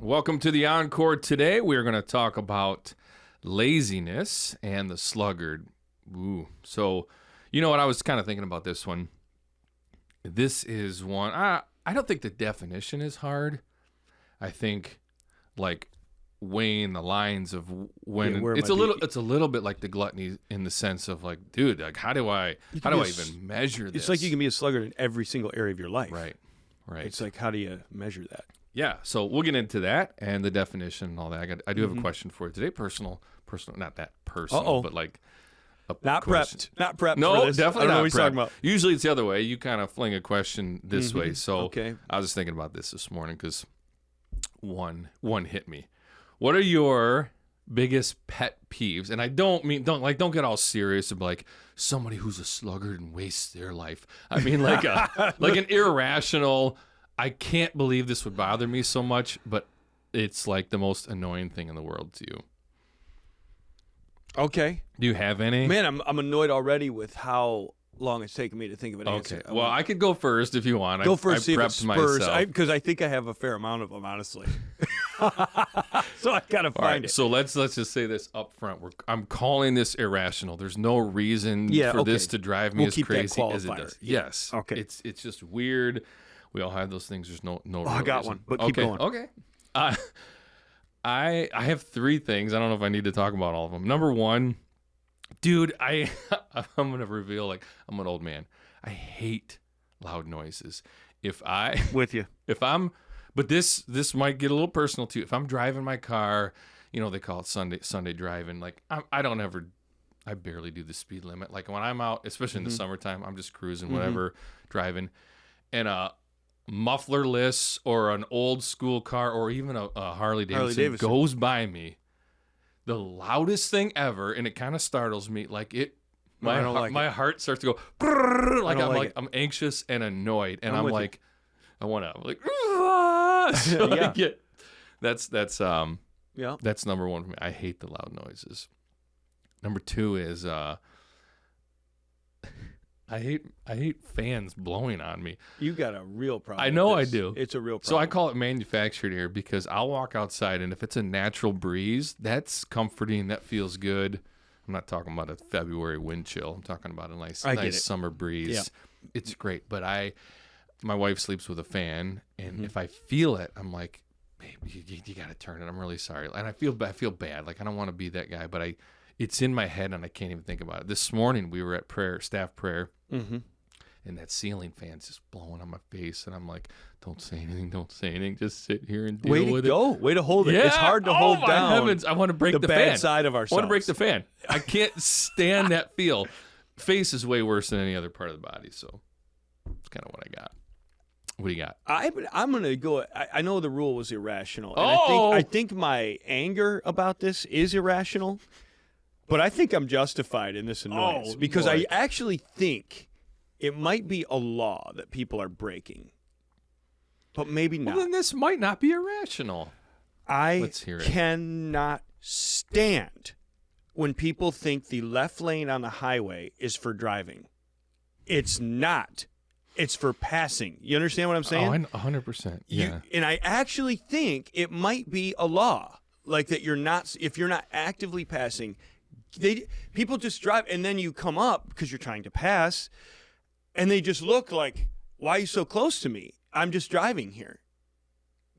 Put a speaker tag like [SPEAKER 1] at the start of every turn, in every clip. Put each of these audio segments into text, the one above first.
[SPEAKER 1] Welcome to the Encore. Today we are going to talk about laziness and the sluggard. Ooh. So, you know what? I was kind of thinking about this one. This is one, I don't think the definition is hard. I think like weighing the lines of when it's a little bit like the gluttony in the sense of like, dude, like how do I even measure this?
[SPEAKER 2] It's like you can be a sluggard in every single area of your life.
[SPEAKER 1] Right.
[SPEAKER 2] It's like, how do you measure that?
[SPEAKER 1] Yeah, so we'll get into that and the definition and all that. I do have a question for you today. Personal, not that personal, but like
[SPEAKER 2] not
[SPEAKER 1] question.
[SPEAKER 2] Not prepped.
[SPEAKER 1] No,
[SPEAKER 2] for this.
[SPEAKER 1] definitely
[SPEAKER 2] I don't know
[SPEAKER 1] not
[SPEAKER 2] what he's talking
[SPEAKER 1] prepped.
[SPEAKER 2] about.
[SPEAKER 1] Usually it's the other way. You kind of fling a question this way. So
[SPEAKER 2] Okay.
[SPEAKER 1] I was just thinking about this morning because one hit me. What are your biggest pet peeves? And I don't get all serious about like somebody who's a sluggard and wastes their life. I mean like an irrational. I can't believe this would bother me so much, but it's like the most annoying thing in the world to you.
[SPEAKER 2] Okay.
[SPEAKER 1] Do you have any?
[SPEAKER 2] Man, I'm annoyed already with how long it's taken me to think of an answer.
[SPEAKER 1] Okay. Well, I could go first if you want.
[SPEAKER 2] Go first.
[SPEAKER 1] I prepped myself
[SPEAKER 2] because I think I have a fair amount of them, honestly. So I gotta find it.
[SPEAKER 1] So let's just say this up front. I'm calling this irrational. There's no reason for this to drive me as crazy as it does. Yes.
[SPEAKER 2] Okay.
[SPEAKER 1] It's just weird. We all have those things. There's no real
[SPEAKER 2] I got
[SPEAKER 1] reason.
[SPEAKER 2] one, but keep going.
[SPEAKER 1] Okay. I have three things. I don't know if I need to talk about all of them. Number one, dude, I'm gonna reveal like I'm an old man. I hate loud noises.
[SPEAKER 2] With you.
[SPEAKER 1] But this might get a little personal too. If I'm driving my car, you know they call it Sunday driving. Like I barely do the speed limit. Like when I'm out, especially in the summertime, I'm just cruising, whatever, driving, and mufflerless or an old school car or even a Harley Davidson goes by me, the loudest thing ever, and it kind of startles me. Like my heart starts to go brrr, like I'm anxious and annoyed, and I'm like, I want to like, so
[SPEAKER 2] yeah.
[SPEAKER 1] That's number one for me. I hate the loud noises. Number two is I hate fans blowing on me.
[SPEAKER 2] You got a real problem.
[SPEAKER 1] I know
[SPEAKER 2] with this.
[SPEAKER 1] I do.
[SPEAKER 2] It's a real problem.
[SPEAKER 1] So I call it manufactured here because I'll walk outside and if it's a natural breeze, that's comforting. That feels good. I'm not talking about a February wind chill. I'm talking about a nice summer breeze.
[SPEAKER 2] Yeah.
[SPEAKER 1] It's great. But my wife sleeps with a fan, and if I feel it, I'm like, babe, you got to turn it. I'm really sorry. And I feel bad. Like I don't want to be that guy, but it's in my head and I can't even think about it. This morning we were at staff prayer, and that ceiling fan's just blowing on my face, and I'm like, don't say anything, just sit here and deal with it.
[SPEAKER 2] Way to hold it. It's hard to hold down.
[SPEAKER 1] My heavens, I want to break the
[SPEAKER 2] bad
[SPEAKER 1] fan.
[SPEAKER 2] Side of ourselves.
[SPEAKER 1] I want to break the fan. I can't stand that feel. Face is way worse than any other part of the body, so that's kind of what I got. What do you got?
[SPEAKER 2] I'm going to go. I know the rule was irrational. And I think my anger about this is irrational, but I think I'm justified in this annoyance because I actually think it might be a law that people are breaking, but maybe not.
[SPEAKER 1] Well, then this might not be irrational.
[SPEAKER 2] Let's hear it. Cannot stand when people think the left lane on the highway is for driving. It's not. It's for passing. You understand what I'm saying?
[SPEAKER 1] Oh, 100%. Yeah.
[SPEAKER 2] And I actually think it might be a law, like that if you're not actively passing, people just drive, and then you come up because you're trying to pass, and they just look like, why are you so close to me? I'm just driving here.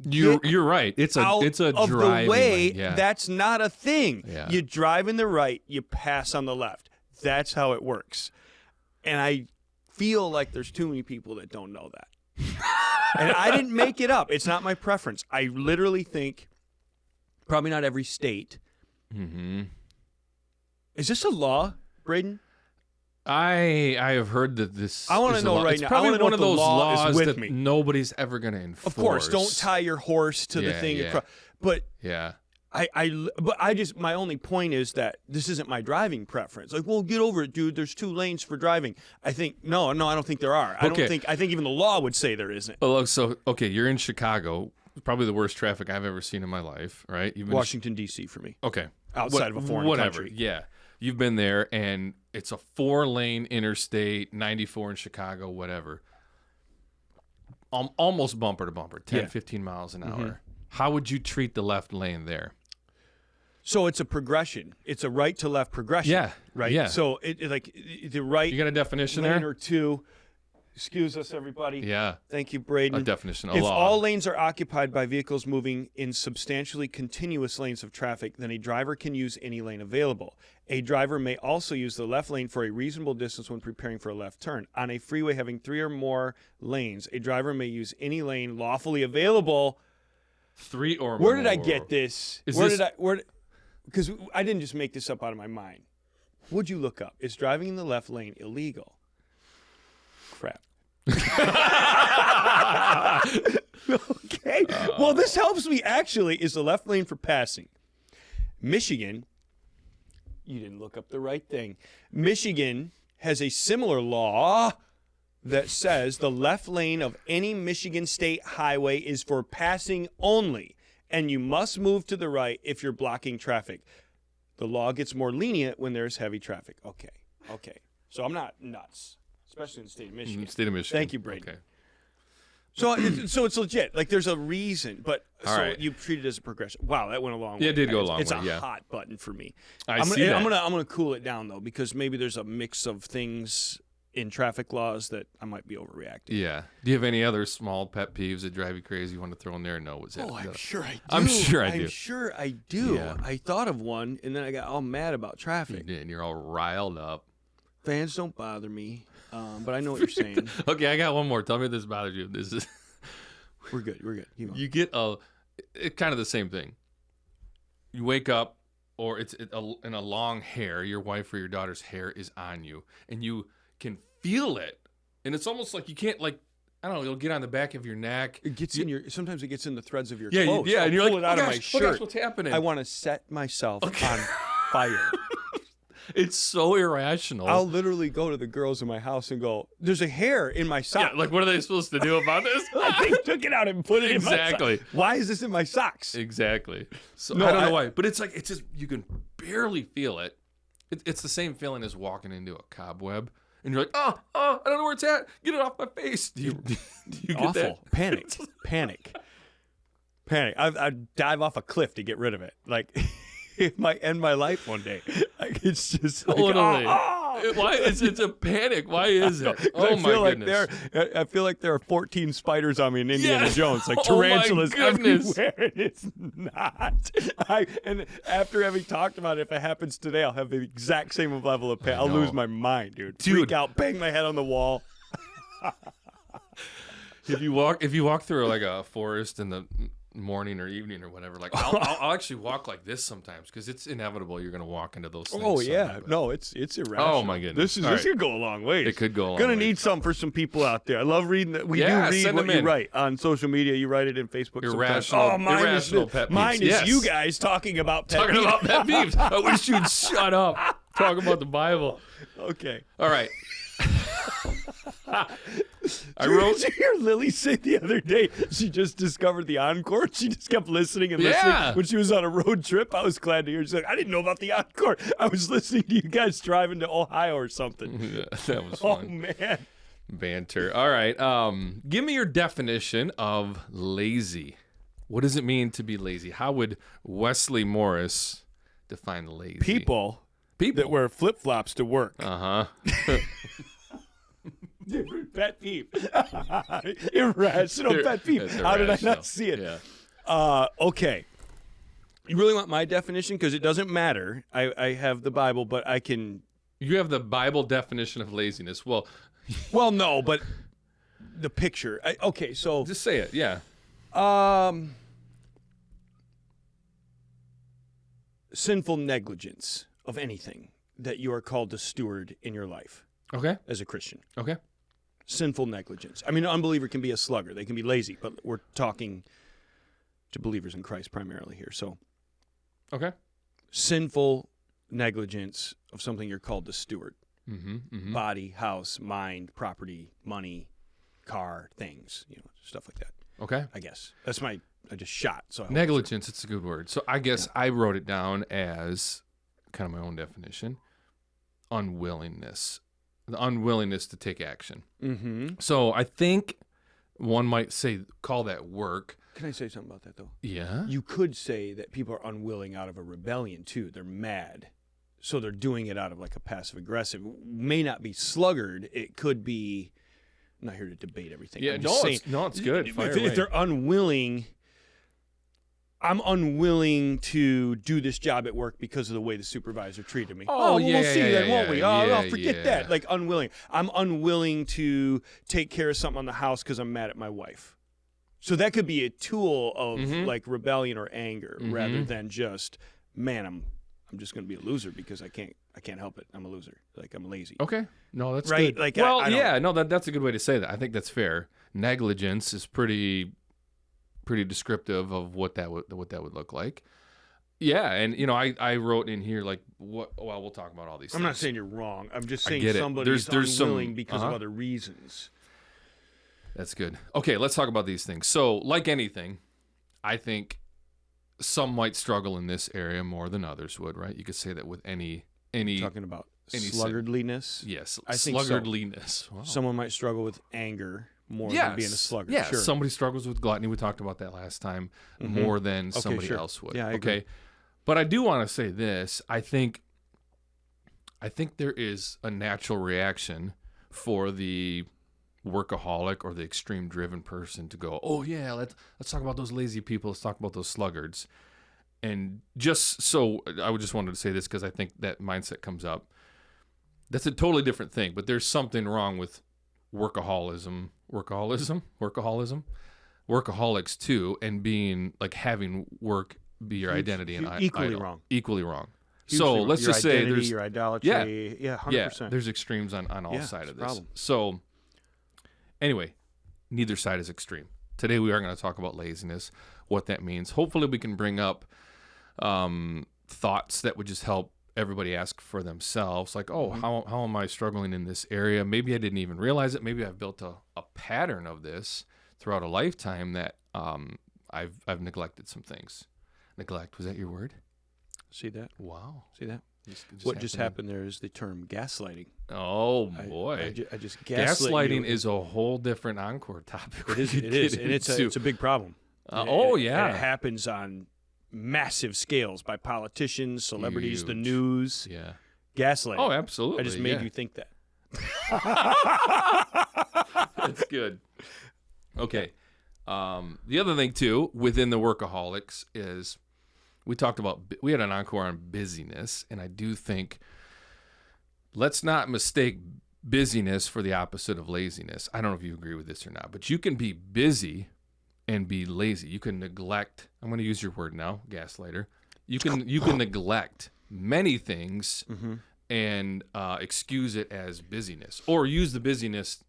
[SPEAKER 1] You're right. It's a
[SPEAKER 2] of
[SPEAKER 1] driving
[SPEAKER 2] the way.
[SPEAKER 1] lane. Yeah.
[SPEAKER 2] That's not a thing.
[SPEAKER 1] Yeah.
[SPEAKER 2] You drive in the right, you pass on the left. That's how it works. And I feel like there's too many people that don't know that. And I didn't make it up. It's not my preference. I literally think probably not every state. Is this a law, Braden?
[SPEAKER 1] I have heard that this.
[SPEAKER 2] I want to know right now.
[SPEAKER 1] It's probably one of those laws that
[SPEAKER 2] me.
[SPEAKER 1] nobody's ever going to enforce.
[SPEAKER 2] Of course, don't tie your horse to the thing.
[SPEAKER 1] Yeah.
[SPEAKER 2] But
[SPEAKER 1] yeah,
[SPEAKER 2] my only point is that this isn't my driving preference. Like, well, get over it, dude. There's 2 lanes for driving. I think no, I don't think there are. I think even the law would say there isn't.
[SPEAKER 1] So you're in Chicago. Probably the worst traffic I've ever seen in my life, right?
[SPEAKER 2] Washington D.C. for me.
[SPEAKER 1] Okay,
[SPEAKER 2] outside of a foreign country.
[SPEAKER 1] Yeah, you've been there, and it's a 4-lane interstate, 94 in Chicago, whatever. Almost bumper to bumper, 10, 15 miles an hour. how would you treat the left lane there?
[SPEAKER 2] So it's a progression. It's a right to left progression.
[SPEAKER 1] Yeah.
[SPEAKER 2] Right.
[SPEAKER 1] Yeah.
[SPEAKER 2] So the right.
[SPEAKER 1] You got a definition
[SPEAKER 2] lane
[SPEAKER 1] there?
[SPEAKER 2] or two. Excuse us, everybody.
[SPEAKER 1] Yeah.
[SPEAKER 2] Thank you, Braden.
[SPEAKER 1] A definition.
[SPEAKER 2] If all lanes are occupied by vehicles moving in substantially continuous lanes of traffic, then a driver can use any lane available. A driver may also use the left lane for a reasonable distance when preparing for a left turn. On a freeway having 3 or more lanes, a driver may use any lane lawfully available.
[SPEAKER 1] 3 or more.
[SPEAKER 2] Where did I get this? Because I didn't just make this up out of my mind. What'd you look up? Is driving in the left lane illegal? Crap. Okay. Well, this helps me actually. Is the left lane for passing? Michigan, you didn't look up the right thing. Michigan has a similar law that says the left lane of any Michigan state highway is for passing only, and you must move to the right if you're blocking traffic. The law gets more lenient when there's heavy traffic. Okay. So I'm not nuts. Especially in the state of Michigan.
[SPEAKER 1] State of Michigan.
[SPEAKER 2] Thank you, Brady.
[SPEAKER 1] Okay.
[SPEAKER 2] So it's legit. Like, there's a reason, but
[SPEAKER 1] right.
[SPEAKER 2] You treat it as a progression. Wow, that went a long way.
[SPEAKER 1] Yeah, it did go a long way.
[SPEAKER 2] It's a
[SPEAKER 1] yeah.
[SPEAKER 2] hot button for me.
[SPEAKER 1] I'm
[SPEAKER 2] gonna cool it down though, because maybe there's a mix of things in traffic laws that I might be overreacting.
[SPEAKER 1] Yeah. Do you have any other small pet peeves that drive you crazy you want to throw in there? No, was it?
[SPEAKER 2] I'm sure I do.
[SPEAKER 1] I'm sure I do.
[SPEAKER 2] I'm sure I do.
[SPEAKER 1] Yeah.
[SPEAKER 2] I thought of one, and then I got all mad about traffic.
[SPEAKER 1] You did, and you're all riled up.
[SPEAKER 2] Fans don't bother me, but I know what you're saying.
[SPEAKER 1] Okay, I got one more. Tell me if this bothers you. This is.
[SPEAKER 2] We're good.
[SPEAKER 1] You get it's kind of the same thing. You wake up, or it's in a long hair. Your wife or your daughter's hair is on you, and you can feel it, and it's almost like you can't I don't know. It'll get on the back of your neck.
[SPEAKER 2] It gets in your. Sometimes it gets in the threads of your
[SPEAKER 1] clothes.
[SPEAKER 2] Yeah,
[SPEAKER 1] and you're
[SPEAKER 2] pull
[SPEAKER 1] like,
[SPEAKER 2] it out of my
[SPEAKER 1] oh
[SPEAKER 2] shirt.
[SPEAKER 1] gosh, what's happening?
[SPEAKER 2] I want to set myself on fire.
[SPEAKER 1] It's so irrational.
[SPEAKER 2] I'll literally go to the girls in my house and go, "There's a hair in my sock."
[SPEAKER 1] Yeah, like what are they supposed to do about this?
[SPEAKER 2] They took it out and put it in my
[SPEAKER 1] Exactly.
[SPEAKER 2] socks. Why is this in my socks?
[SPEAKER 1] Exactly. So
[SPEAKER 2] No,
[SPEAKER 1] I don't know why, but it's just you can barely feel it. It's the same feeling as walking into a cobweb, and you're like, oh, I don't know where it's at. Get it off my face. Do you get
[SPEAKER 2] Awful.
[SPEAKER 1] that?
[SPEAKER 2] Panic. I dive off a cliff to get rid of it. Like, it might end my life one day. Like, it's just like,
[SPEAKER 1] Totally. Why? It's a panic. Why is it? Oh my goodness.
[SPEAKER 2] I feel like there are 14 spiders on me in Indiana Jones, like
[SPEAKER 1] Oh my
[SPEAKER 2] tarantulas
[SPEAKER 1] goodness.
[SPEAKER 2] everywhere. And it's not. And after having talked about it, if it happens today, I'll have the exact same level of panic. I'll lose my mind, dude. Freak out, bang my head on the wall.
[SPEAKER 1] If you walk through like a forest in the morning or evening or whatever, like I'll actually walk like this sometimes because it's inevitable you're gonna walk into those things.
[SPEAKER 2] Oh yeah,
[SPEAKER 1] someday,
[SPEAKER 2] no, it's irrational.
[SPEAKER 1] Oh my goodness,
[SPEAKER 2] This could go a long way.
[SPEAKER 1] It could go a long
[SPEAKER 2] Gonna
[SPEAKER 1] way.
[SPEAKER 2] need some for some people out there. I love reading that. We do
[SPEAKER 1] Yeah,
[SPEAKER 2] read
[SPEAKER 1] send
[SPEAKER 2] what
[SPEAKER 1] them
[SPEAKER 2] you
[SPEAKER 1] in.
[SPEAKER 2] write on social media. You write it in Facebook.
[SPEAKER 1] Irrational-
[SPEAKER 2] sometimes.
[SPEAKER 1] irrational pet peeves.
[SPEAKER 2] Mine is
[SPEAKER 1] Yes.
[SPEAKER 2] you guys talking about pet
[SPEAKER 1] Talking
[SPEAKER 2] peeves.
[SPEAKER 1] about pet peeves. I wish you'd shut up. Talk about the Bible.
[SPEAKER 2] Okay.
[SPEAKER 1] All right.
[SPEAKER 2] Did you hear Lily say the other day she just discovered the Encore? She just kept listening and listening
[SPEAKER 1] Yeah.
[SPEAKER 2] when she was on a road trip. I was glad to hear. She's like, I didn't know about the Encore. I was listening to you guys driving to Ohio or something.
[SPEAKER 1] Yeah, that was
[SPEAKER 2] Oh,
[SPEAKER 1] fun.
[SPEAKER 2] man.
[SPEAKER 1] Banter. All right. Give me your definition of lazy. What does it mean to be lazy? How would Wesley Morris define lazy?
[SPEAKER 2] People that wear flip-flops to work.
[SPEAKER 1] Uh-huh.
[SPEAKER 2] Different pet peeve. Irrational pet peeve.
[SPEAKER 1] It's
[SPEAKER 2] How did I
[SPEAKER 1] irrational.
[SPEAKER 2] not see it?
[SPEAKER 1] Yeah.
[SPEAKER 2] Okay. You really want my definition? Because it doesn't matter. I have the Bible, but I can...
[SPEAKER 1] You have the Bible definition of laziness. Well,
[SPEAKER 2] Well, no, but the picture. Okay, so...
[SPEAKER 1] just say it. Yeah.
[SPEAKER 2] Sinful negligence of anything that you are called to steward in your life
[SPEAKER 1] Okay.
[SPEAKER 2] as a Christian.
[SPEAKER 1] Okay.
[SPEAKER 2] Sinful negligence. I mean, an unbeliever can be a sluggard. They can be lazy, but we're talking to believers in Christ primarily here. So,
[SPEAKER 1] Okay.
[SPEAKER 2] sinful negligence of something you're called to steward.
[SPEAKER 1] Mm-hmm. Mm-hmm.
[SPEAKER 2] Body, house, mind, property, money, car, things, stuff like that.
[SPEAKER 1] Okay.
[SPEAKER 2] I guess. That's I just shot. So I hope
[SPEAKER 1] Negligence, it's a good word. So I guess I wrote it down as kind of my own definition. Unwillingness. The unwillingness to take action.
[SPEAKER 2] Mm-hmm.
[SPEAKER 1] So I think one might say, call that work,
[SPEAKER 2] Can I say something about that, though?
[SPEAKER 1] Yeah.
[SPEAKER 2] You could say that people are unwilling out of a rebellion, too. They're mad. So they're doing it out of like a passive-aggressive. May not be sluggard. It could be... I'm not here to debate everything.
[SPEAKER 1] Yeah, it's good.
[SPEAKER 2] If they're unwilling... I'm unwilling to do this job at work because of the way the supervisor treated me.
[SPEAKER 1] Oh, yeah,
[SPEAKER 2] we'll see then, won't we?
[SPEAKER 1] Yeah,
[SPEAKER 2] forget that. Like, unwilling. I'm unwilling to take care of something on the house because I'm mad at my wife. So that could be a tool of like rebellion or anger rather than just, man, I'm just going to be a loser because I can't help it. I'm a loser. Like, I'm lazy.
[SPEAKER 1] Okay. No, that's
[SPEAKER 2] right.
[SPEAKER 1] good.
[SPEAKER 2] Like,
[SPEAKER 1] well, yeah, no, that's a good way to say that. I think that's fair. Negligence is pretty descriptive of what that would look like. Yeah, and you know, I wrote in here like what. Well, we'll talk about all these.
[SPEAKER 2] I'm
[SPEAKER 1] things.
[SPEAKER 2] not saying you're wrong. I'm just saying somebody's unwilling because of other reasons.
[SPEAKER 1] That's good. Okay, let's talk about these things. So, like anything, I think some might struggle in this area more than others would. Right? You could say that with any
[SPEAKER 2] talking about sluggardliness.
[SPEAKER 1] Yes,
[SPEAKER 2] I think
[SPEAKER 1] sluggardliness.
[SPEAKER 2] So.
[SPEAKER 1] Wow.
[SPEAKER 2] Someone might struggle with anger more than being a sluggard.
[SPEAKER 1] Yeah,
[SPEAKER 2] sure.
[SPEAKER 1] Somebody struggles with gluttony. We talked about that last time more than somebody else would.
[SPEAKER 2] Yeah, I agree.
[SPEAKER 1] But I do want to say this. I think there is a natural reaction for the workaholic or the extreme driven person to go, oh yeah, let's talk about those lazy people. Let's talk about those sluggards. And just so I would just wanted to say this because I think that mindset comes up. That's a totally different thing. But there's something wrong with workaholism, workaholics too, and being like having work be your identity and
[SPEAKER 2] equally
[SPEAKER 1] idol.
[SPEAKER 2] wrong.
[SPEAKER 1] Equally wrong.
[SPEAKER 2] Hugely
[SPEAKER 1] So
[SPEAKER 2] wrong.
[SPEAKER 1] let's
[SPEAKER 2] your
[SPEAKER 1] just
[SPEAKER 2] identity,
[SPEAKER 1] say there's
[SPEAKER 2] your idolatry. Yeah, 100%.
[SPEAKER 1] Yeah, there's extremes on all sides of this.
[SPEAKER 2] Problem.
[SPEAKER 1] So anyway, neither side is extreme. Today we are going to talk about laziness, what that means. Hopefully we can bring up thoughts that would just help everybody ask for themselves, like, oh, how am I struggling in this area? Maybe I didn't even realize it. Maybe I've built a pattern of this throughout a lifetime that I've neglected some things. Neglect, was that your word?
[SPEAKER 2] See that?
[SPEAKER 1] Wow.
[SPEAKER 2] See that? What just happened there is the term gaslighting.
[SPEAKER 1] Oh boy!
[SPEAKER 2] I just
[SPEAKER 1] gaslighting is a whole different Encore topic.
[SPEAKER 2] It is, and it's a big problem.
[SPEAKER 1] And
[SPEAKER 2] it happens on massive scales by politicians, celebrities, the news.
[SPEAKER 1] Yeah,
[SPEAKER 2] gaslighting.
[SPEAKER 1] Oh, absolutely.
[SPEAKER 2] I just made you think that.
[SPEAKER 1] That's good. Okay. The other thing too within the workaholics is we had an Encore on busyness, and I do think let's not mistake busyness for the opposite of laziness. I don't know if you agree with this or not, but you can be busy and be lazy. You can neglect. I'm going to use your word now, gaslighter. You can neglect many things and excuse it as busyness, or use the busyness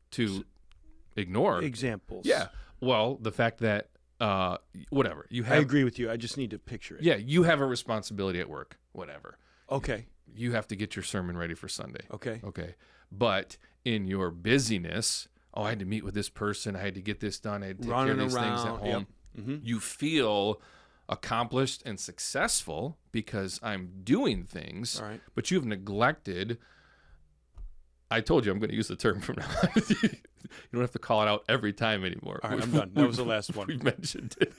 [SPEAKER 1] to ignore
[SPEAKER 2] examples.
[SPEAKER 1] Yeah. Well, the fact that whatever you have.
[SPEAKER 2] I agree with you. I just need to picture it.
[SPEAKER 1] Yeah, you have a responsibility at work. Whatever.
[SPEAKER 2] Okay.
[SPEAKER 1] You have to get your sermon ready for Sunday.
[SPEAKER 2] Okay.
[SPEAKER 1] But in your busyness, I had to meet with this person. I had to get this done. I had to take care of these things at home.
[SPEAKER 2] Yep.
[SPEAKER 1] You feel accomplished and successful because I'm doing things.
[SPEAKER 2] All right.
[SPEAKER 1] But you've neglected. I told you I'm going to use the term from now on. You don't have to call it out every time anymore.
[SPEAKER 2] All right, I'm done. That was the last one.
[SPEAKER 1] We mentioned it.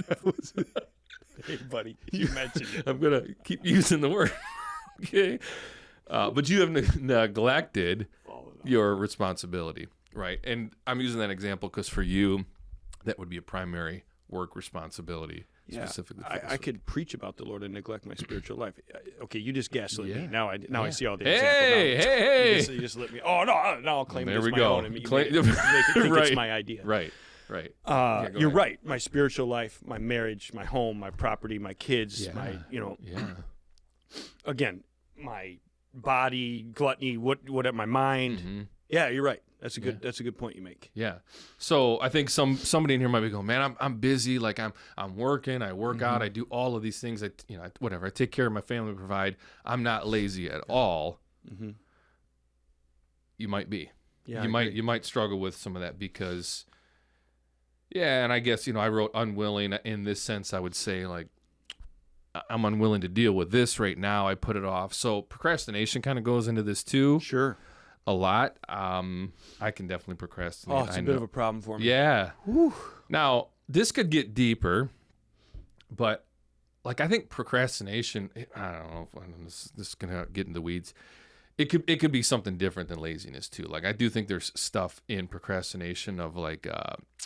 [SPEAKER 2] Hey, buddy, you mentioned it.
[SPEAKER 1] I'm going to keep using the word. Okay. But you have neglected your responsibility, right? And I'm using that example because for you, that would be a primary work responsibility.
[SPEAKER 2] Yeah,
[SPEAKER 1] specifically
[SPEAKER 2] I could preach about the Lord and neglect my spiritual life. Okay, you just gaslit me. Now I see all the
[SPEAKER 1] examples. Hey!
[SPEAKER 2] You just let me. Oh no! I'll claim it as my own. And make it think
[SPEAKER 1] Right.
[SPEAKER 2] it's my idea.
[SPEAKER 1] Right.
[SPEAKER 2] You're right. My spiritual life, my marriage, my home, my property, my kids, again, my body, gluttony, what my mind. Yeah, you're right. That's a good point you make.
[SPEAKER 1] Yeah. So I think somebody in here might be going, man, I'm busy. Like I'm working. I work out. I do all of these things. Whatever. I take care of my family. Provide. I'm not lazy at all. You might be.
[SPEAKER 2] Yeah.
[SPEAKER 1] You might struggle with some of that because. Yeah, and I guess I wrote unwilling in this sense. I would say like I'm unwilling to deal with this right now. I put it off. So procrastination kind of goes into this too.
[SPEAKER 2] Sure.
[SPEAKER 1] A lot. I can definitely procrastinate.
[SPEAKER 2] Oh, it's a bit of a problem for me.
[SPEAKER 1] Yeah.
[SPEAKER 2] Whew.
[SPEAKER 1] Now, this could get deeper, but like I think procrastination, I don't know if this is gonna get in the weeds. It could be something different than laziness too. Like I do think there's stuff in procrastination of like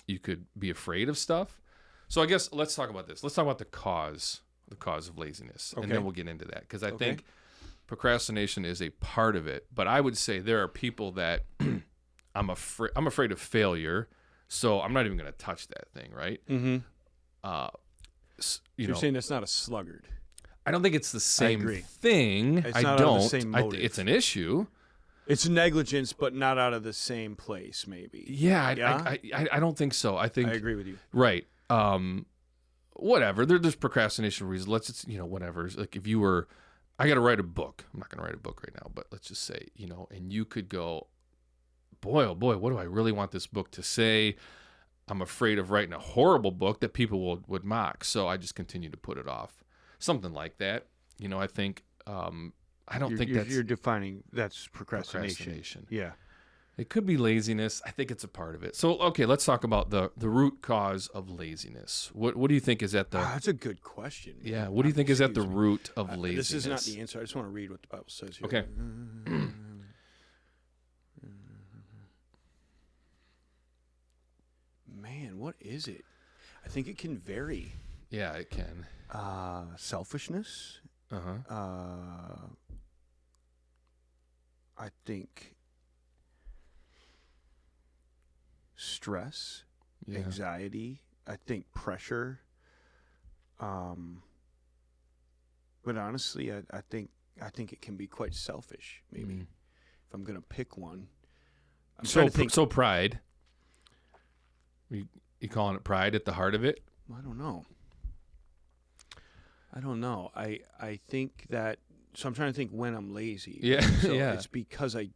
[SPEAKER 1] you could be afraid of stuff. So I guess let's talk about this. Let's talk about the cause of laziness, and then we'll get into that, because I think procrastination is a part of it. But I would say there are people that I'm afraid of failure, so I'm not even going to touch that thing, right?
[SPEAKER 2] Mm-hmm.
[SPEAKER 1] You're
[SPEAKER 2] saying that's not a sluggard.
[SPEAKER 1] I don't think it's the same thing.
[SPEAKER 2] It's not out of the same motive.
[SPEAKER 1] It's an issue.
[SPEAKER 2] It's negligence, but not out of the same place, maybe.
[SPEAKER 1] Yeah. I don't think so. I
[SPEAKER 2] agree with you.
[SPEAKER 1] Right. Whatever. There's procrastination reasons. Let's just, whatever. Like if you were, I got to write a book. I'm not going to write a book right now, but let's just say, and you could go, boy, oh boy, what do I really want this book to say? I'm afraid of writing a horrible book that people would mock. So I just continue to put it off. Something like that. I think, I don't think
[SPEAKER 2] you're defining that's procrastination. Yeah.
[SPEAKER 1] It could be laziness. I think it's a part of it. So, okay, let's talk about the root cause of laziness. What do you think is at the...
[SPEAKER 2] that's a good question. Man.
[SPEAKER 1] Yeah, what do you think is at the root of laziness?
[SPEAKER 2] This is not the answer. I just want to read what the Bible says here.
[SPEAKER 1] Okay.
[SPEAKER 2] Man, what is it? I think it can vary.
[SPEAKER 1] Yeah, it can.
[SPEAKER 2] Selfishness. I think stress, anxiety. I think pressure. But honestly, I think it can be quite selfish. Maybe if I'm gonna pick one. I'm trying to think.
[SPEAKER 1] So pride. You calling it pride at the heart of it?
[SPEAKER 2] I don't know. I think that. So I'm trying to think when I'm lazy.
[SPEAKER 1] Yeah,
[SPEAKER 2] so
[SPEAKER 1] yeah.
[SPEAKER 2] It's because I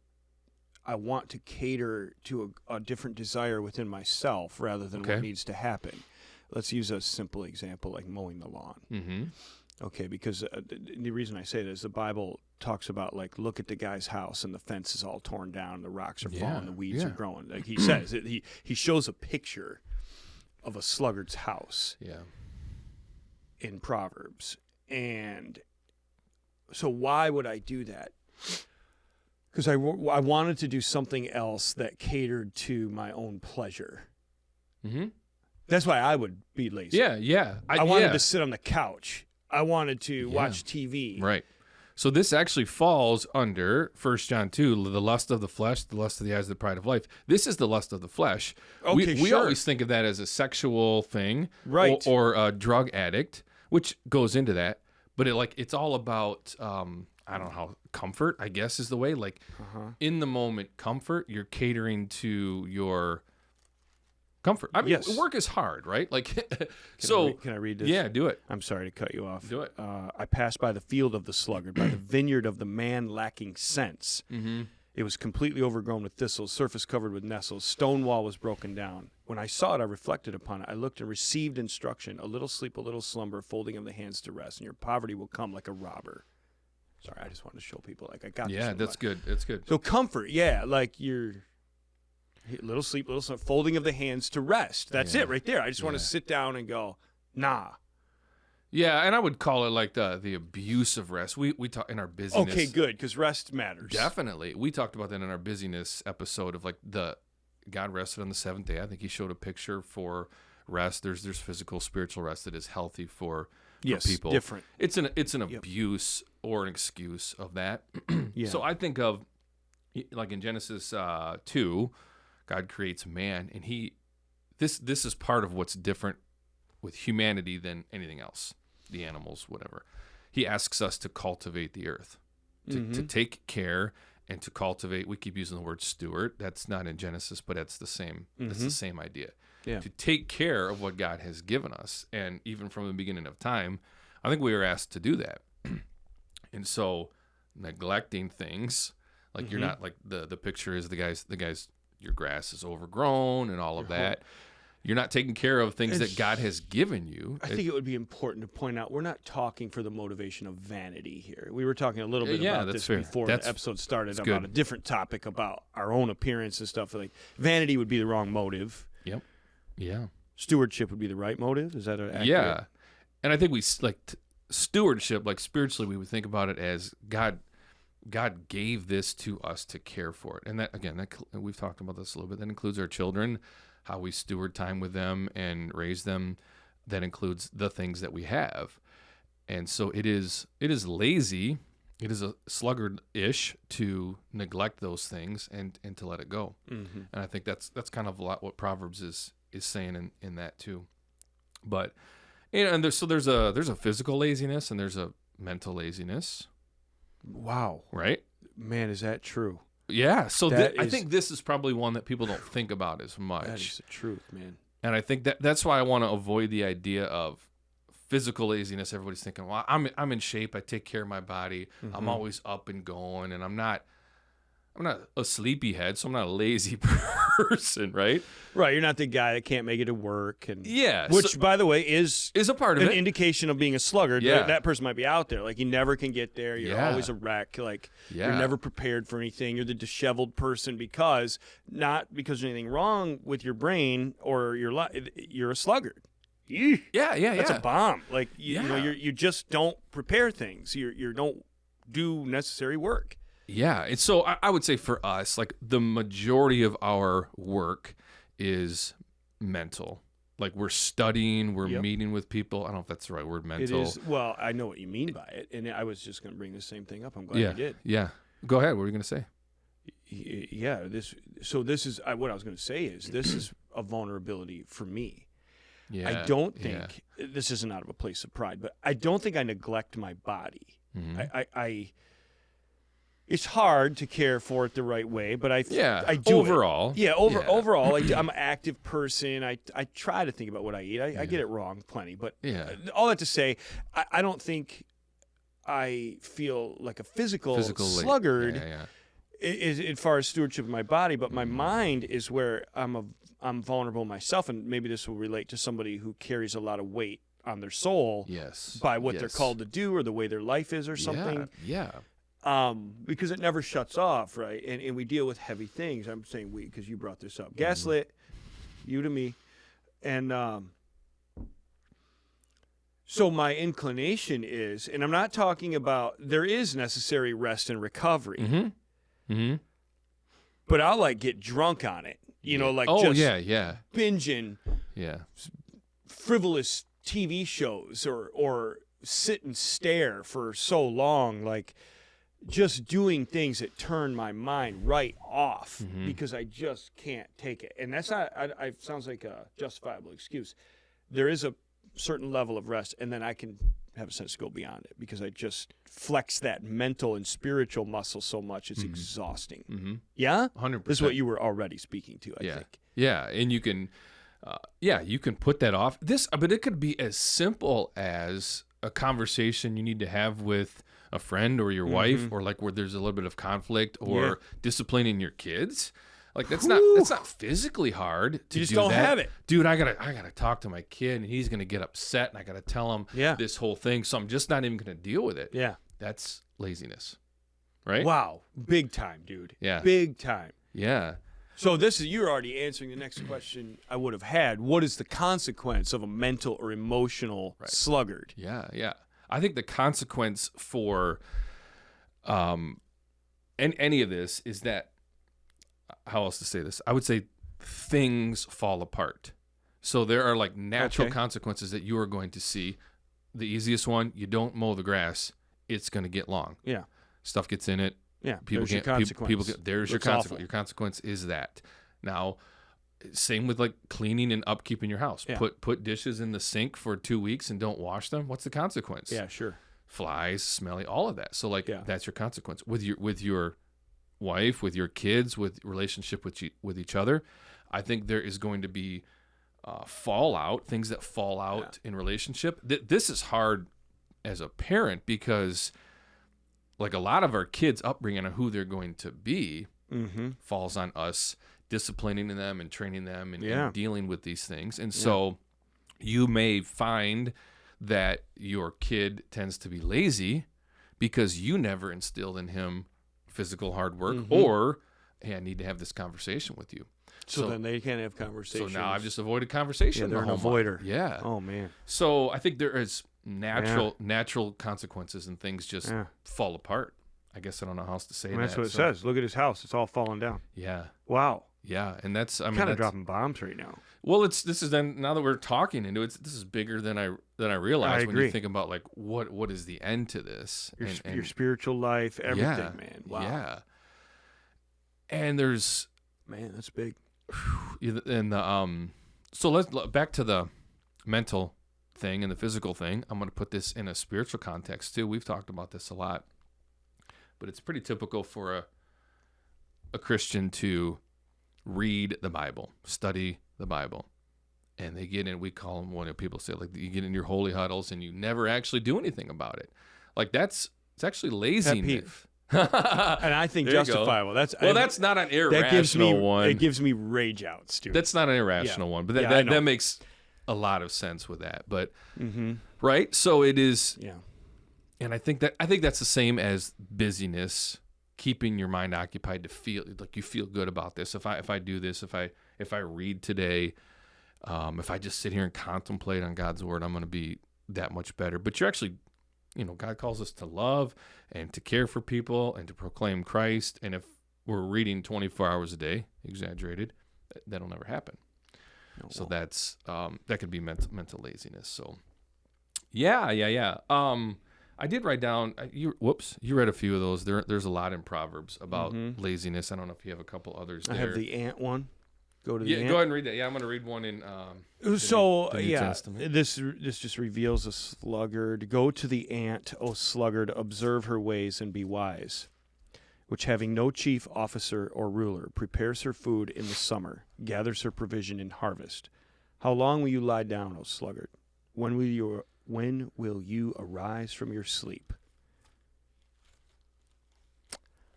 [SPEAKER 2] want to cater to a different desire within myself rather than what needs to happen. Let's use a simple example like mowing the lawn.
[SPEAKER 1] Mm-hmm.
[SPEAKER 2] Okay, because the reason I say that is the Bible talks about like look at the guy's house and the fence is all torn down, the rocks are falling, the weeds are growing. Like he says, he shows a picture of a sluggard's house.
[SPEAKER 1] Yeah.
[SPEAKER 2] In Proverbs. And so why would I do that? Because I wanted to do something else that catered to my own pleasure.
[SPEAKER 1] Mm-hmm.
[SPEAKER 2] That's why I would be lazy.
[SPEAKER 1] Yeah.
[SPEAKER 2] I wanted to sit on the couch. I wanted to watch TV.
[SPEAKER 1] Right. So this actually falls under 1 John 2, the lust of the flesh, the lust of the eyes, the pride of life. This is the lust of the flesh.
[SPEAKER 2] Okay,
[SPEAKER 1] we always think of that as a sexual thing,
[SPEAKER 2] right?
[SPEAKER 1] Or a drug addict, which goes into that. But it's all about I don't know how comfort, I guess, is the way. Like in the moment comfort, you're catering to your comfort. I mean, work is hard, right? Like,
[SPEAKER 2] can I read this?
[SPEAKER 1] Yeah, do it.
[SPEAKER 2] I'm sorry to cut you off.
[SPEAKER 1] Do it.
[SPEAKER 2] I passed by the field of the sluggard, by the vineyard of the man lacking sense.
[SPEAKER 1] Mm-hmm.
[SPEAKER 2] It was completely overgrown with thistles, surface covered with nettles, stone wall was broken down. When I saw it, I reflected upon it. I looked and received instruction, a little sleep, a little slumber, folding of the hands to rest, and your poverty will come like a robber. Sorry, I just wanted to show people like I got this.
[SPEAKER 1] Yeah, that's good. That's good.
[SPEAKER 2] So comfort, like you're little sleep, little slumber, folding of the hands to rest. That's it right there. I just want to sit down and go, nah.
[SPEAKER 1] Yeah, and I would call it like the abuse of rest. We talk in our busyness.
[SPEAKER 2] Okay, good, because rest matters.
[SPEAKER 1] Definitely. We talked about that in our busyness episode of like God rested on the seventh day. I think he showed a picture for rest. There's physical, spiritual rest that is healthy for people.
[SPEAKER 2] Different.
[SPEAKER 1] It's an abuse or an excuse of that. So I think of like in Genesis 2, God creates man, and this is part of what's different with humanity than anything else, the animals, whatever. He asks us to cultivate the earth, to take care and to cultivate. We keep using the word steward. That's not in Genesis, but that's the same. That's the same idea.
[SPEAKER 2] Yeah.
[SPEAKER 1] To take care of what God has given us, and even from the beginning of time, I think we were asked to do that. And so, neglecting things, like you're not like the picture is the guys. Your grass is overgrown and all of that. You're not taking care of things that God has given you.
[SPEAKER 2] I think it would be important to point out we're not talking for the motivation of vanity here. We were talking a little bit about this before the episode started about a different topic about our own appearance and stuff. Like vanity would be the wrong motive.
[SPEAKER 1] Yep. Yeah.
[SPEAKER 2] Stewardship would be the right motive. Is that accurate?
[SPEAKER 1] Yeah, and I think we stewardship, like spiritually, we would think about it as God gave this to us to care for it, and that again, we've talked about this a little bit. That includes our children, how we steward time with them and raise them. That includes the things that we have, and so it is lazy. It is a sluggard-ish to neglect those things and to let it go. Mm-hmm. And I think that's kind of a lot what Proverbs is saying in that too. But and there's a physical laziness and there's a mental laziness.
[SPEAKER 2] Wow.
[SPEAKER 1] Right?
[SPEAKER 2] Man, is that true?
[SPEAKER 1] Yeah. So I think this is probably one that people don't think about as much.
[SPEAKER 2] That is the truth, man.
[SPEAKER 1] And I think that's why I want to avoid the idea of physical laziness. Everybody's thinking, well, I'm in shape. I take care of my body. Mm-hmm. I'm always up and going, and I'm not a sleepyhead, so I'm not a lazy person, right?
[SPEAKER 2] Right. You're not the guy that can't make it to work, and
[SPEAKER 1] yeah,
[SPEAKER 2] which, by the way, is
[SPEAKER 1] a part of
[SPEAKER 2] an indication of being a sluggard.
[SPEAKER 1] Yeah.
[SPEAKER 2] That person might be out there, like you never can get there. You're always a wreck. Like you're never prepared for anything. You're the disheveled person not because there's anything wrong with your brain or your life. You're a sluggard.
[SPEAKER 1] Yeah.
[SPEAKER 2] That's a bomb. Like you know, you just don't prepare things. You don't do necessary work.
[SPEAKER 1] Yeah, and so I would say for us, like the majority of our work is mental. Like we're studying, we're meeting with people. I don't know if that's the right word, mental.
[SPEAKER 2] It is. Well, I know what you mean by it, and I was just going to bring the same thing up. I'm glad you did.
[SPEAKER 1] Yeah. Go ahead. What were you going to say?
[SPEAKER 2] Yeah. This is what I was going to say is this is a vulnerability for me.
[SPEAKER 1] Yeah.
[SPEAKER 2] I don't think this isn't out of a place of pride, but I don't think I neglect my body. Mm-hmm. It's hard to care for it the right way, but I do
[SPEAKER 1] overall.
[SPEAKER 2] Overall, I'm an active person. I try to think about what I eat. I get it wrong plenty, but all that to say, I don't think I feel like a physical sluggard as far as stewardship of my body, but my mind is where I'm vulnerable myself, and maybe this will relate to somebody who carries a lot of weight on their soul by what they're called to do or the way their life is or something.
[SPEAKER 1] Yeah.
[SPEAKER 2] Because it never shuts off, right? And we deal with heavy things. I'm saying we because you brought this up. Gaslit, you to me. And so my inclination is, and I'm not talking about, there is necessary rest and recovery. Mm-hmm. Mm-hmm. But I'll like get drunk on it. Binging frivolous TV shows or sit and stare for so long, like just doing things that turn my mind right off because I just can't take it. And that's not, I sounds like a justifiable excuse. There is a certain level of rest, and then I can have a sense to go beyond it because I just flex that mental and spiritual muscle so much it's exhausting. Mm-hmm. Yeah?
[SPEAKER 1] 100%.
[SPEAKER 2] This is what you were already speaking to, I think.
[SPEAKER 1] Yeah, and you can put that off. But it could be as simple as a conversation you need to have with a friend or your wife, or like where there's a little bit of conflict or disciplining your kids. Like that's not physically hard to
[SPEAKER 2] you just
[SPEAKER 1] do
[SPEAKER 2] don't
[SPEAKER 1] that.
[SPEAKER 2] have it.
[SPEAKER 1] Dude, I gotta talk to my kid and he's gonna get upset and I gotta tell him this whole thing. So I'm just not even gonna deal with it.
[SPEAKER 2] Yeah.
[SPEAKER 1] That's laziness. Right?
[SPEAKER 2] Wow. Big time, dude.
[SPEAKER 1] Yeah.
[SPEAKER 2] Big time.
[SPEAKER 1] Yeah.
[SPEAKER 2] So you're already answering the next question I would have had. What is the consequence of a mental or emotional sluggard?
[SPEAKER 1] Yeah. I think the consequence for any of this is that, how else to say this? I would say things fall apart. So there are like natural consequences that you are going to see. The easiest one, you don't mow the grass, it's going to get long.
[SPEAKER 2] Yeah.
[SPEAKER 1] Stuff gets in it.
[SPEAKER 2] Yeah. There's your consequence.
[SPEAKER 1] There's your consequence. Your consequence is that. Now, same with like cleaning and upkeeping your house. Yeah. Put dishes in the sink for 2 weeks and don't wash them. What's the consequence?
[SPEAKER 2] Yeah, sure.
[SPEAKER 1] Flies, smelly, all of that. So like that's your consequence. With your wife, with your kids, with relationship with each other, I think there is going to be fallout, things that fall out in relationship. This is hard as a parent because like a lot of our kids' upbringing on who they're going to be falls on us disciplining them and training them and dealing with these things. And so you may find that your kid tends to be lazy because you never instilled in him physical hard work or, hey, I need to have this conversation with you.
[SPEAKER 2] So then they can't have conversations.
[SPEAKER 1] So now I've just avoided conversation.
[SPEAKER 2] Yeah, they're an avoider.
[SPEAKER 1] Yeah.
[SPEAKER 2] Oh, man.
[SPEAKER 1] So I think there is natural consequences, and things just fall apart. I guess I don't know how else to say that.
[SPEAKER 2] That's what it says. Look at his house. It's all falling down.
[SPEAKER 1] Yeah.
[SPEAKER 2] Wow.
[SPEAKER 1] Yeah, and that's
[SPEAKER 2] kind of dropping bombs right now.
[SPEAKER 1] Well, this is then, now that we're talking into it, this is bigger than I realized. When you think about like what is the end to this?
[SPEAKER 2] Your spiritual life, everything, man. Wow.
[SPEAKER 1] Yeah. And there's
[SPEAKER 2] that's big.
[SPEAKER 1] And so let's back to the mental thing and the physical thing. I'm going to put this in a spiritual context too. We've talked about this a lot, but it's pretty typical for a Christian to read the Bible, study the Bible, and they get in. We call them, when people say, like, you get in your holy huddles and you never actually do anything about it. Like it's actually laziness.
[SPEAKER 2] And I think justifiable. That's
[SPEAKER 1] not an irrational one.
[SPEAKER 2] It gives me rage outs, dude.
[SPEAKER 1] That's not an irrational one, but that makes a lot of sense with that. But right, so it is.
[SPEAKER 2] Yeah,
[SPEAKER 1] and I think that's the same as busyness, keeping your mind occupied to feel like you feel good about this. If I do this, if I read today, if I just sit here and contemplate on God's word, I'm going to be that much better. But you're actually, God calls us to love and to care for people and to proclaim Christ. And if we're reading 24 hours a day, exaggerated, that'll never happen. So that's that could be mental laziness. So yeah. I did write down. You read a few of those. There's a lot in Proverbs about laziness. I don't know if you have a couple others there.
[SPEAKER 2] I have the ant one. Go to the ant.
[SPEAKER 1] Go ahead and read that. Yeah, I'm going to read one in.
[SPEAKER 2] The New Testament. This just reveals a sluggard. Go to the ant, O sluggard, observe her ways and be wise, which having no chief officer or ruler, prepares her food in the summer, gathers her provision in harvest. How long will you lie down, O sluggard? When will you arise from your sleep?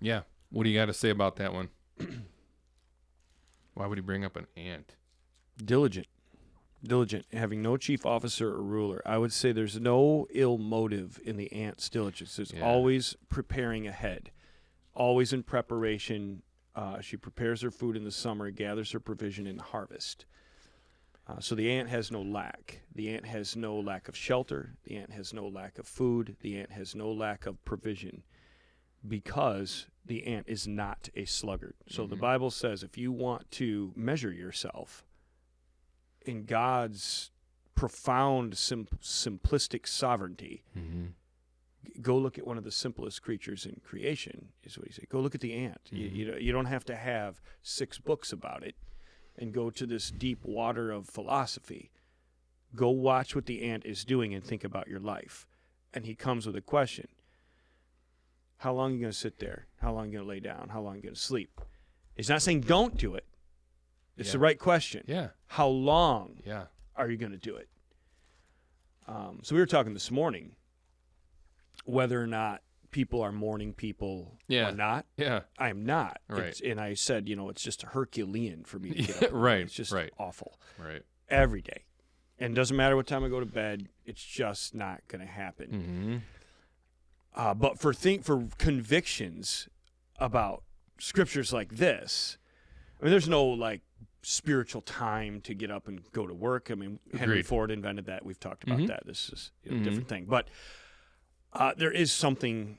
[SPEAKER 1] Yeah. What do you got to say about that one? Why would he bring up an ant?
[SPEAKER 2] Diligent, having no chief officer or ruler. I would say there's no ill motive in the ant's diligence. There's always preparing ahead, always in preparation. She prepares her food in the summer, gathers her provision in harvest. So the ant has no lack. The ant has no lack of shelter. The ant has no lack of food. The ant has no lack of provision, because the ant is not a sluggard. So the Bible says if you want to measure yourself in God's profound, simplistic sovereignty, go look at one of the simplest creatures in creation, is what he said. Go look at the ant. You don't have to have 6 books about it and go to this deep water of philosophy. Go watch what the ant is doing and think about your life. And he comes with a question. How long are you going to sit there? How long are you going to lay down? How long are you going to sleep? He's not saying don't do it. It's the right question.
[SPEAKER 1] Yeah.
[SPEAKER 2] How long are you going to do it? So we were talking this morning whether or not people are morning people or not.
[SPEAKER 1] Yeah.
[SPEAKER 2] I am not.
[SPEAKER 1] Right.
[SPEAKER 2] And I said, it's just Herculean for me to get up.
[SPEAKER 1] Right.
[SPEAKER 2] It's just awful.
[SPEAKER 1] Right.
[SPEAKER 2] Every day. And it doesn't matter what time I go to bed. It's just not going to happen. But for convictions about scriptures like this, I mean, there's no spiritual time to get up and go to work. I mean, Henry Ford invented that. We've talked about that. This is a different thing. But there is something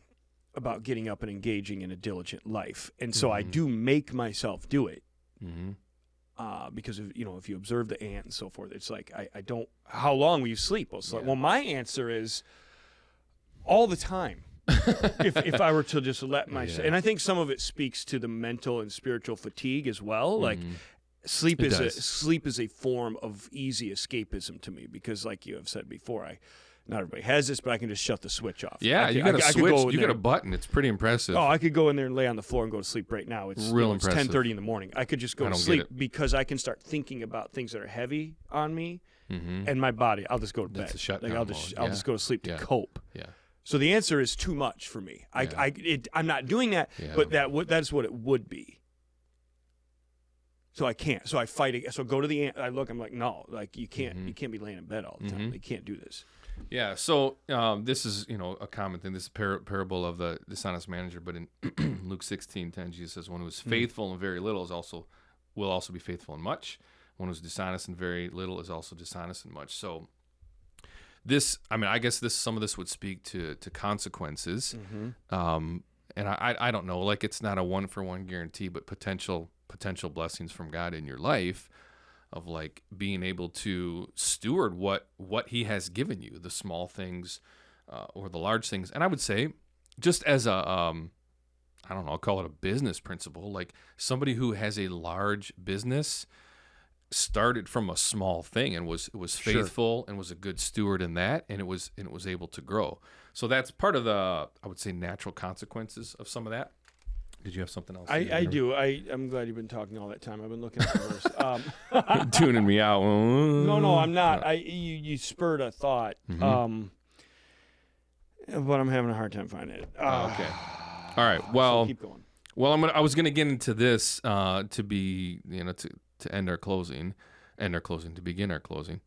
[SPEAKER 2] about getting up and engaging in a diligent life. And so I do make myself do it. Because if you observe the ant and so forth, it's like I don't. How long will you sleep? Well, my answer is all the time. if I were to just let myself, and I think some of it speaks to the mental and spiritual fatigue as well. Like sleep is a form of easy escapism to me, because like you have said before, not everybody has this, but I can just shut the switch off.
[SPEAKER 1] Yeah, you got a switch. You got a button. It's pretty impressive.
[SPEAKER 2] Oh, I could go in there and lay on the floor and go to sleep right now. It's
[SPEAKER 1] real impressive.
[SPEAKER 2] It's 10:30 in the morning. I could just go to sleep because I can start thinking about things that are heavy on me and my body. I'll just go to bed.
[SPEAKER 1] That's a shutdown
[SPEAKER 2] I'll just go to sleep to cope.
[SPEAKER 1] Yeah.
[SPEAKER 2] So the answer is too much for me. I'm not doing that, but that's what it would be. So I can't. So I fight it. So go to the ant. I look. I'm like, no. Like you can't. You can't be laying in bed all the time. You can't do this.
[SPEAKER 1] Yeah. So this is a common thing. This is parable of the dishonest manager. But in Luke 16:10, Jesus says, "One who is faithful in very little is also will also be faithful in much. One who's dishonest in very little is also dishonest in much. So I guess some of this would speak to consequences. And I don't know, like it's not a 1-for-1 guarantee, but potential blessings from God in your life of like being able to steward what he has given you, the small things or the large things. And I would say just as I don't know, I'll call it a business principle, like somebody who has a large business started from a small thing and was faithful and was a good steward in that, and it was able to grow. So that's part of the, I would say, natural consequences of some of that. Did you have something else?
[SPEAKER 2] I do. I'm glad you've been talking all that time. I've been looking at the verse.
[SPEAKER 1] Tuning me out.
[SPEAKER 2] No, I'm not. You spurred a thought, but I'm having a hard time finding it.
[SPEAKER 1] Okay. All right. Well,
[SPEAKER 2] so keep going.
[SPEAKER 1] Well, I was going to get into this to end our closing, to begin our closing.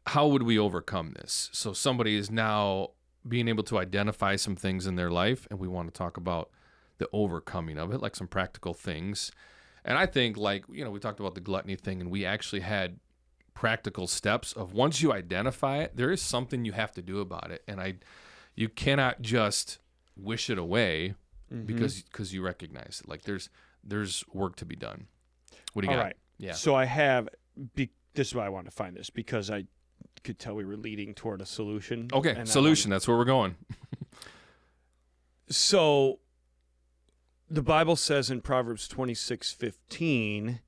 [SPEAKER 1] How would we overcome this? So somebody is now being able to identify some things in their life, and we want to talk about the overcoming of it, like some practical things. And I think, like, we talked about the gluttony thing, and we actually had practical steps of once you identify it, there is something you have to do about it. And you cannot just wish it away because you recognize it. Like there's work to be done. What do you got?
[SPEAKER 2] All right.
[SPEAKER 1] Yeah.
[SPEAKER 2] So I have, this is why I wanted to find this, because I could tell we were leading toward a solution.
[SPEAKER 1] Okay, solution. That's where we're going.
[SPEAKER 2] So the Bible says in Proverbs 26:15,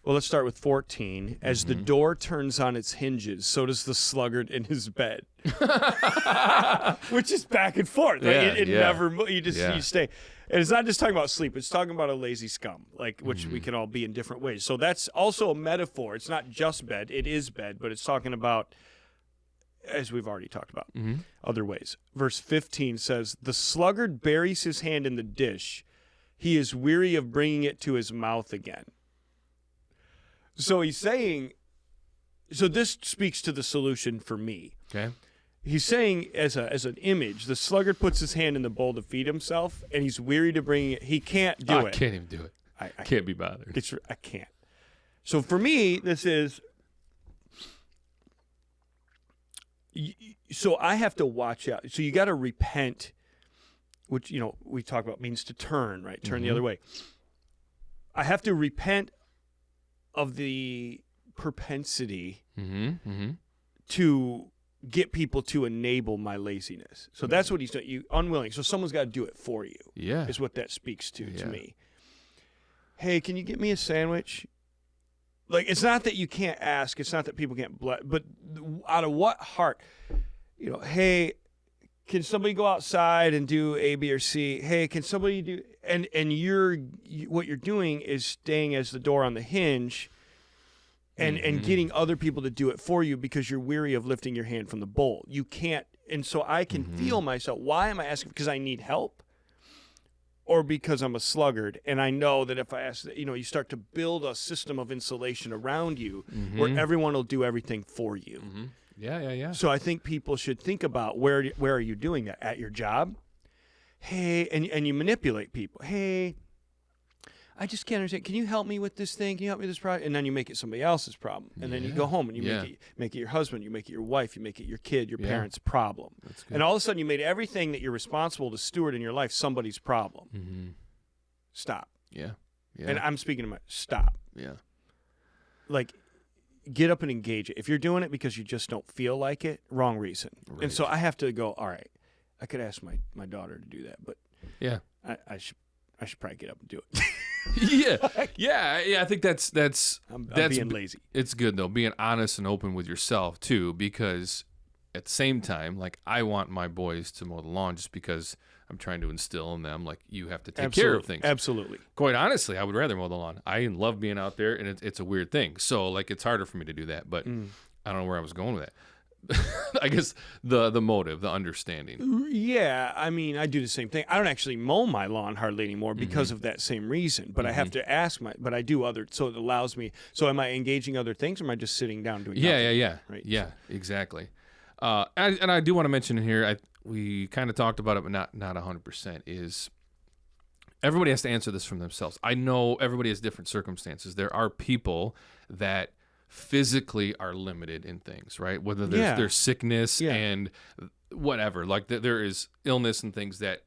[SPEAKER 2] well, let's start with 14. As the door turns on its hinges, so does the sluggard in his bed. Which is back and forth. Like it never, you stay. And it's not just talking about sleep. It's talking about a lazy scum, like which we can all be in different ways. So that's also a metaphor. It's not just bed. It is bed, but it's talking about, as we've already talked about, other ways. Verse 15 says, the sluggard buries his hand in the dish. He is weary of bringing it to his mouth again. So he's saying, so this speaks to the solution for me.
[SPEAKER 1] Okay.
[SPEAKER 2] He's saying as an image, the sluggard puts his hand in the bowl to feed himself, and he's weary to bring it. He can't do it.
[SPEAKER 1] I can't even do it. I can't be bothered.
[SPEAKER 2] I can't. So for me, this is, so I have to watch out. So you got to repent, which, we talk about means to turn, right? Turn the other way. I have to repent of the propensity to get people to enable my laziness. So that's what he's doing. You unwilling. So someone's got to do it for you.
[SPEAKER 1] Yeah.
[SPEAKER 2] Is what that speaks to me. Hey, can you get me a sandwich? Like, it's not that you can't ask. It's not that people can't bless. But out of what heart? Hey, can somebody go outside and do A, B, or C? Hey, can somebody do? And what you're doing is staying as the door on the hinge. And getting other people to do it for you because you're weary of lifting your hand from the bowl. You can't. And so I can feel myself. Why am I asking? Because I need help? Or because I'm a sluggard? And I know that if I ask, you start to build a system of insulation around you where everyone will do everything for you.
[SPEAKER 1] Yeah.
[SPEAKER 2] So I think people should think about where are you doing that? At your job? Hey, and you manipulate people. Hey, I just can't understand. Can you help me with this thing? Can you help me with this problem? And then you make it somebody else's problem. And then you go home and you make it your husband, you make it your wife, you make it your kid, your parents' problem. And all of a sudden you made everything that you're responsible to steward in your life somebody's problem. Stop.
[SPEAKER 1] Yeah.
[SPEAKER 2] And I'm speaking to stop.
[SPEAKER 1] Yeah.
[SPEAKER 2] Like, get up and engage it. If you're doing it because you just don't feel like it, wrong reason. Right. And so I have to go, all right, I could ask my daughter to do that, but I should probably get up and do it. Yeah. I think that's I'm being lazy.
[SPEAKER 1] It's good though, being honest and open with yourself too, because at the same time, like I want my boys to mow the lawn just because I'm trying to instill in them, like you have to take care of things.
[SPEAKER 2] Absolutely.
[SPEAKER 1] Quite honestly, I would rather mow the lawn. I love being out there, and it's a weird thing. So like it's harder for me to do that, but I don't know where I was going with that. I guess the motive, the understanding.
[SPEAKER 2] Yeah, I mean, I do the same thing. I don't actually mow my lawn hardly anymore because of that same reason. But I have to ask but I do other, so it allows me. So am I engaging other things, or am I just sitting down doing nothing?
[SPEAKER 1] Yeah. Right. Yeah, exactly. And I do want to mention here, we kind of talked about it, but not 100%. Is everybody has to answer this from themselves. I know everybody has different circumstances. There are people that physically are limited in things, right? Whether there's sickness and whatever, like there is illness and things that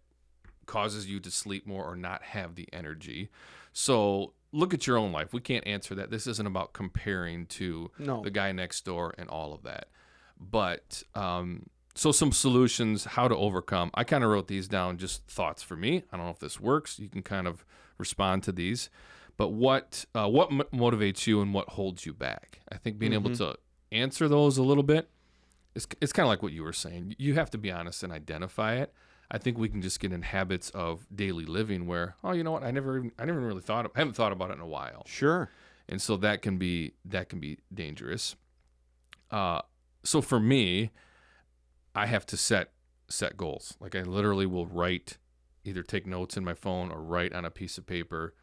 [SPEAKER 1] causes you to sleep more or not have the energy. So look at your own life. We can't answer that. This isn't about comparing to the guy next door and all of that. But so some solutions, how to overcome. I kind of wrote these down, just thoughts for me. I don't know if this works. You can kind of respond to these. But what motivates you and what holds you back? I think being able to answer those a little bit, it's kind of like what you were saying. You have to be honest and identify it. I think we can just get in habits of daily living where, oh, you know what? I never really haven't thought about it in a while.
[SPEAKER 2] Sure.
[SPEAKER 1] And so that can be dangerous. So for me, I have to set goals. Like I literally will either take notes in my phone or write on a piece of paper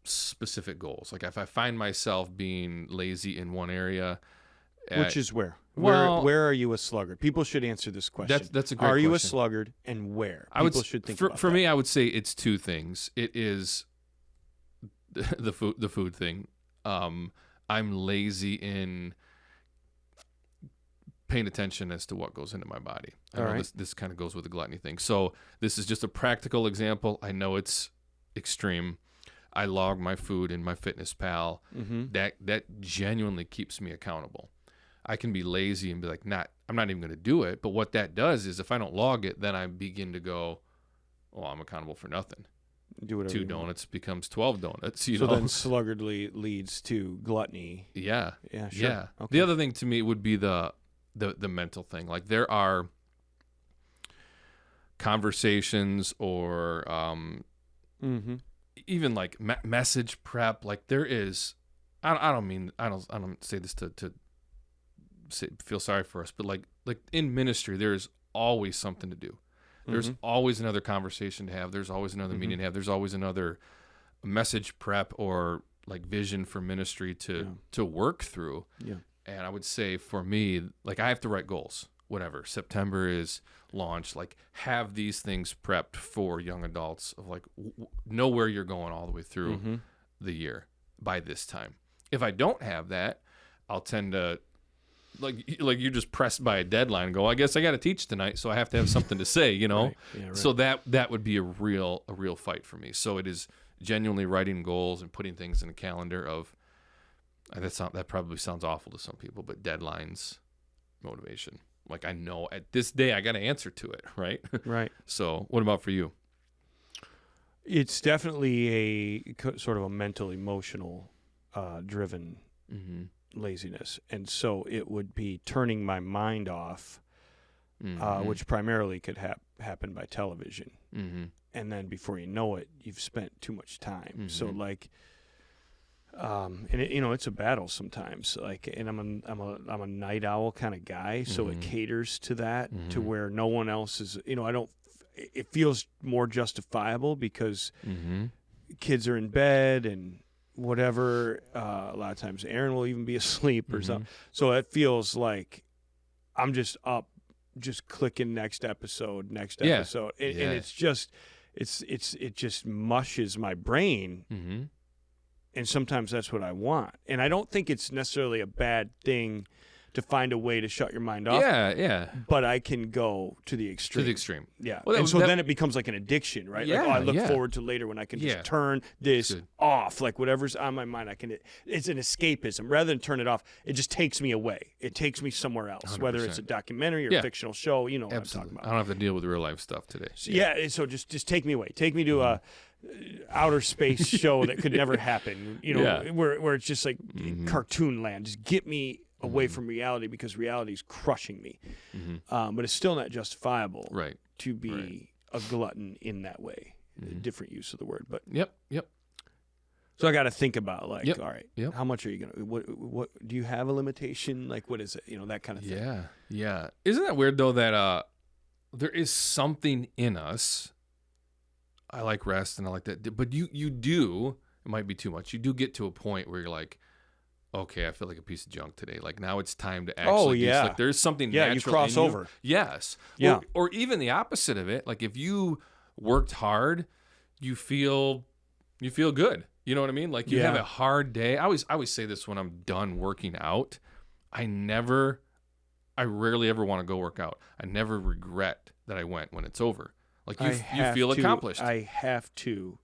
[SPEAKER 1] specific goals. Like if I find myself being lazy in one area,
[SPEAKER 2] which is where are you a sluggard? People should answer this question.
[SPEAKER 1] That's a great question.
[SPEAKER 2] Are you a sluggard, and where? People should think about
[SPEAKER 1] for me, I would say it's two things. It is the food thing. I'm lazy in paying attention as to what goes into my body. I know this kind of goes with the gluttony thing. So this is just a practical example. I know it's extreme. I log my food in my Fitness Pal. That genuinely keeps me accountable. I can be lazy and be like, I'm not even going to do it. But what that does is if I don't log it, then I begin to go, oh, I'm accountable for nothing.
[SPEAKER 2] Do whatever
[SPEAKER 1] 2 donuts becomes 12 donuts. So
[SPEAKER 2] then sluggardly leads to gluttony.
[SPEAKER 1] Yeah.
[SPEAKER 2] Yeah, sure.
[SPEAKER 1] Yeah.
[SPEAKER 2] Okay.
[SPEAKER 1] The other thing to me would be the mental thing. Like there are conversations or even like message prep. Like there is, I don't say this to feel sorry for us, but like in ministry, there's always something to do. There's always another conversation to have. There's always another meeting to have. There's always another message prep or like vision for ministry to work through. Yeah. And I would say for me, like I have to write goals. Whatever September is launch, like have these things prepped for young adults of like know where you're going all the way through the year by this time. If I don't have that, I'll tend to like you're just pressed by a deadline and go, I guess I got to teach tonight, so I have to have something to say, you know?
[SPEAKER 2] Right. Yeah, right.
[SPEAKER 1] So that would be a real fight for me. So it is genuinely writing goals and putting things in a calendar of, that probably sounds awful to some people, but deadlines, motivation. Like I know at this day I got to answer to it, right?
[SPEAKER 2] Right.
[SPEAKER 1] So what about for you?
[SPEAKER 2] It's definitely a sort of a mental, emotional driven laziness. And so it would be turning my mind off, which primarily could happen by television. And then before you know it, you've spent too much time. So like, and it, it's a battle sometimes. Like, and I'm a night owl kind of guy, so it caters to that, to where no one else is. It feels more justifiable because kids are in bed and whatever. A lot of times, Aaron will even be asleep or something. So it feels like I'm just up, just clicking next episode, and it's just it just mushes my brain. And sometimes that's what I want. And I don't think it's necessarily a bad thing to find a way to shut your mind off.
[SPEAKER 1] Yeah.
[SPEAKER 2] But I can go to the extreme. Yeah. Well, and so then it becomes like an addiction, right?
[SPEAKER 1] Yeah,
[SPEAKER 2] like, I look forward to later when I can just turn this off. Like whatever's on my mind, it's an escapism. Rather than turn it off, it just takes me away. It takes me somewhere else, 100%. Whether it's a documentary or a fictional show, you know what I'm talking about.
[SPEAKER 1] I don't have to deal with real life stuff today.
[SPEAKER 2] So just take me away. Take me to a outer space show that could never happen, where it's just like cartoon land. Just get me away from reality, because reality is crushing me. But it's still not justifiable to be a glutton in that way. A different use of the word, but
[SPEAKER 1] yep.
[SPEAKER 2] So I got to think about all right, how much are you gonna? What do you have a limitation? Like what is it? That kind of thing.
[SPEAKER 1] Yeah. Isn't that weird though that there is something in us. I like rest and I like that, but you do. It might be too much. You do get to a point where you're like, okay, I feel like a piece of junk today. Like now it's time to actually do like there's something natural
[SPEAKER 2] you cross
[SPEAKER 1] in
[SPEAKER 2] over.
[SPEAKER 1] You. Yes.
[SPEAKER 2] Yeah.
[SPEAKER 1] Or even the opposite of it. Like if you worked hard, you feel good. You know what I mean? Like you have a hard day. I always say this when I'm done working out. I rarely ever want to go work out. I never regret that I went when it's over. Like you feel accomplished.
[SPEAKER 2] I have to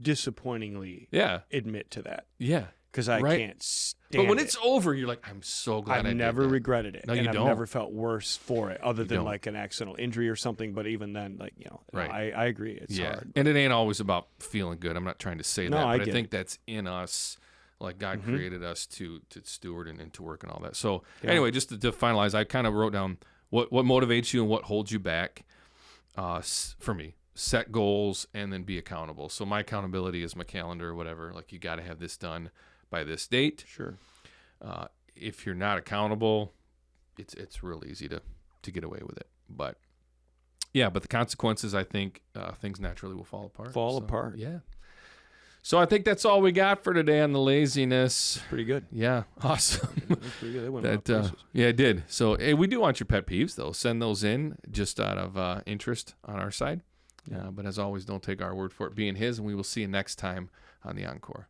[SPEAKER 2] disappointingly admit to that.
[SPEAKER 1] Yeah.
[SPEAKER 2] Because I can't stand
[SPEAKER 1] But when it's over, you're like, I'm so glad I did
[SPEAKER 2] I've never regretted it.
[SPEAKER 1] No,
[SPEAKER 2] and
[SPEAKER 1] you
[SPEAKER 2] I've
[SPEAKER 1] don't.
[SPEAKER 2] never felt worse for it other than like an accidental injury or something. But even then, like,
[SPEAKER 1] right.
[SPEAKER 2] I agree. It's hard.
[SPEAKER 1] And it ain't always about feeling good. I'm not trying to say that, but I think that's in us. Like God created us to steward and to work and all that. So anyway, just to finalize, I kind of wrote down what motivates you and what holds you back for me. Set goals and then be accountable. So my accountability is my calendar or whatever. Like you got to have this done by this date.
[SPEAKER 2] Sure.
[SPEAKER 1] If you're not accountable, it's real easy to get away with it. But but the consequences, I think things naturally will fall apart. Yeah. So I think that's all we got for today on the laziness.
[SPEAKER 2] Pretty good.
[SPEAKER 1] Yeah. Awesome.
[SPEAKER 2] That's pretty good. They went a lot of places.
[SPEAKER 1] Yeah, it did. So hey, we do want your pet peeves though. Send those in just out of interest on our side. But as always, don't take our word for it. Being his, and we will see you next time on the Encore.